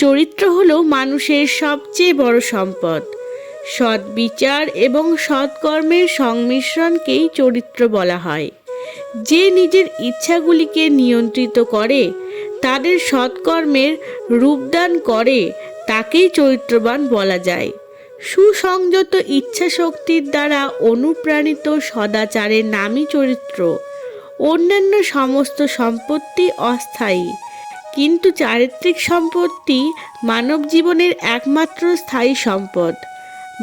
চরিত্র হলো মানুষের সবচেয়ে বড় সম্পদ। সৎ বিচার এবং সৎকর্মের সংমিশ্রণকেই চরিত্র বলা হয়। যে নিজের ইচ্ছাগুলিকে নিয়ন্ত্রিত করে, তাদের সৎকর্মের রূপদান করে, তাকেই চরিত্রবান বলা যায়। সুসংযত ইচ্ছাশক্তির দ্বারা অনুপ্রাণিত সদাচারের নামই চরিত্র। অন্যান্য সমস্ত সম্পত্তি অস্থায়ী, কিন্তু চারিত্রিক সম্পত্তি মানব জীবনের একমাত্র স্থায়ী সম্পদ।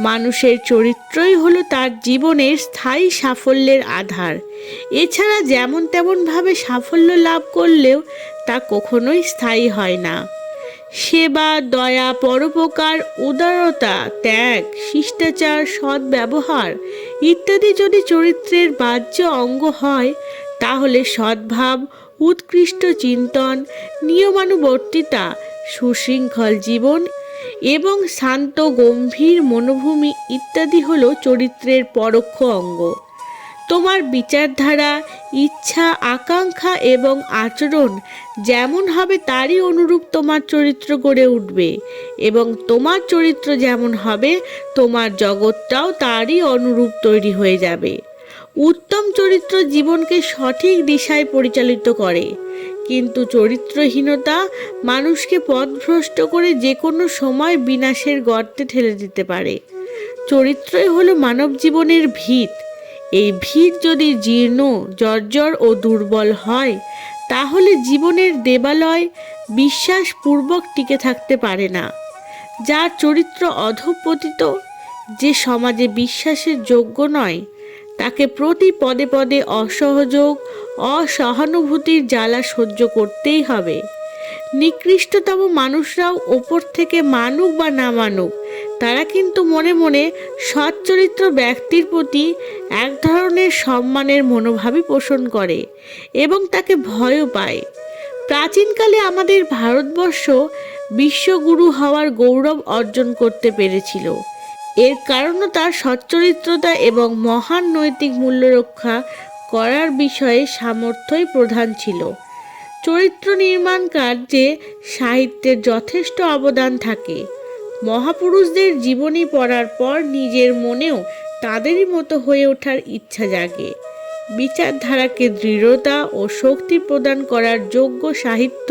মানুষের চরিত্রই হলো তার জীবনের স্থায়ী সাফল্যের আধার। এছাড়া যেমন তেমনভাবে সাফল্য লাভ করলেও তা কখনোই স্থায়ী হয় না। সেবা, দয়া, পরোপকার, উদারতা, ত্যাগ, শিষ্টাচার, সদ্ব্যবহার ইত্যাদি যদি চরিত্রের বাহ্য অঙ্গ হয়, তাহলে সদ্ভাব, উৎকৃষ্ট চিন্তন, নিয়মানুবর্তিতা, সুশৃঙ্খল জীবন এবং শান্ত গম্ভীর মনোভূমি ইত্যাদি হলো চরিত্রের পরোক্ষ অঙ্গ। তোমার বিচারধারা, ইচ্ছা, আকাঙ্ক্ষা এবং আচরণ যেমন হবে তারই অনুরূপ তোমার চরিত্র গড়ে উঠবে, এবং তোমার চরিত্র যেমন হবে তোমার জগৎটাও তারই অনুরূপ তৈরি হয়ে যাবে। উত্তম চরিত্র জীবনকে সঠিক দিশায় পরিচালিত করে, কিন্তু চরিত্রহীনতা মানুষকে পথভ্রষ্ট করে যে কোনো সময় বিনাশের গর্তে ঠেলে দিতে পারে। চরিত্রই হলো মানব জীবনের ভিত। এই ভিত যদি জীর্ণ, জর্জর ও দুর্বল হয়, তাহলে জীবনের দেবালয় বিশ্বাসপূর্বক টিকে থাকতে পারে না। যার চরিত্র অধঃপতিত, যে সমাজে বিশ্বাসের যোগ্য নয়, তাকে প্রতি পদে পদে অসহযোগ, অসহানুভূতির জ্বালা সহ্য করতেই হবে। নিকৃষ্টতম মানুষরাও ওপর থেকে মানুক বা না মানুক, তারা কিন্তু মনে মনে সচ্চরিত্র ব্যক্তির প্রতি এক ধরনের সম্মানের মনোভাবই পোষণ করে এবং তাকে ভয়ও পায়। প্রাচীনকালে আমাদের ভারতবর্ষ বিশ্বগুরু হওয়ার গৌরব অর্জন করতে পেরেছিল। এর কারণও তার সচ্চরিত্রতা এবং মহান নৈতিক মূল্য রক্ষা করার বিষয়ে সামর্থ্যই প্রধান ছিল। চরিত্র নির্মাণ কার্যে সাহিত্যের যথেষ্ট অবদান থাকে। মহাপুরুষদের জীবনী পড়ার পর নিজের মনেও তাদেরই মতো হয়ে ওঠার ইচ্ছা জাগে। বিচারধারাকে দৃঢ়তা ও শক্তি প্রদান করার যোগ্য সাহিত্য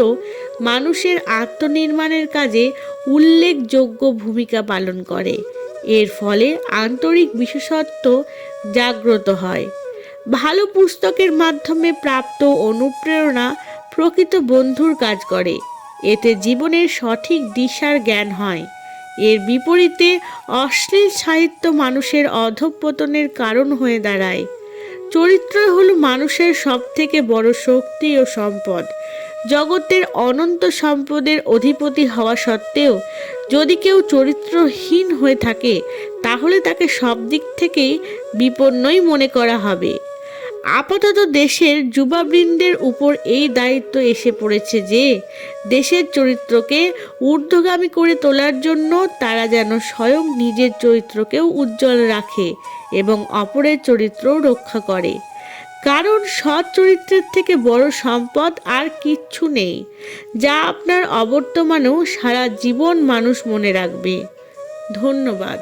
মানুষের আত্মনির্মাণের কাজে উল্লেখযোগ্য ভূমিকা পালন করে। এর ফলে আন্তরিক বিশেষত্ব জাগ্রত হয়। ভালো পুস্তকের মাধ্যমে প্রাপ্ত অনুপ্রেরণা প্রকৃত বন্ধুর কাজ করে। এতে জীবনের সঠিক দিশার জ্ঞান হয়। এর বিপরীতে অশ্লীল সাহিত্য মানুষের অধঃপতনের কারণ হয়ে দাঁড়ায়। চরিত্রই হলো মানুষের সবথেকে বড় শক্তি ও সম্পদ। জগতের অনন্ত সম্পদের অধিপতি হওয়া সত্ত্বেও যদি কেউ চরিত্রহীন হয়ে থাকে, তাহলে তাকে সব দিক থেকেই বিপন্নই মনে করা হবে। আপাতত দেশের যুবাবৃন্দের উপর এই দায়িত্ব এসে পড়েছে যে দেশের চরিত্রকে ঊর্ধ্বগামী করে তোলার জন্য তারা যেন স্বয়ং নিজের চরিত্রকেও উজ্জ্বল রাখে এবং অপরের চরিত্রও রক্ষা করে। কারণ সৎ চরিত্রের থেকে বড় সম্পদ আর কিচ্ছু নেই, যা আপনার অবর্তমানেও সারা জীবন মানুষ মনে রাখবে। ধন্যবাদ।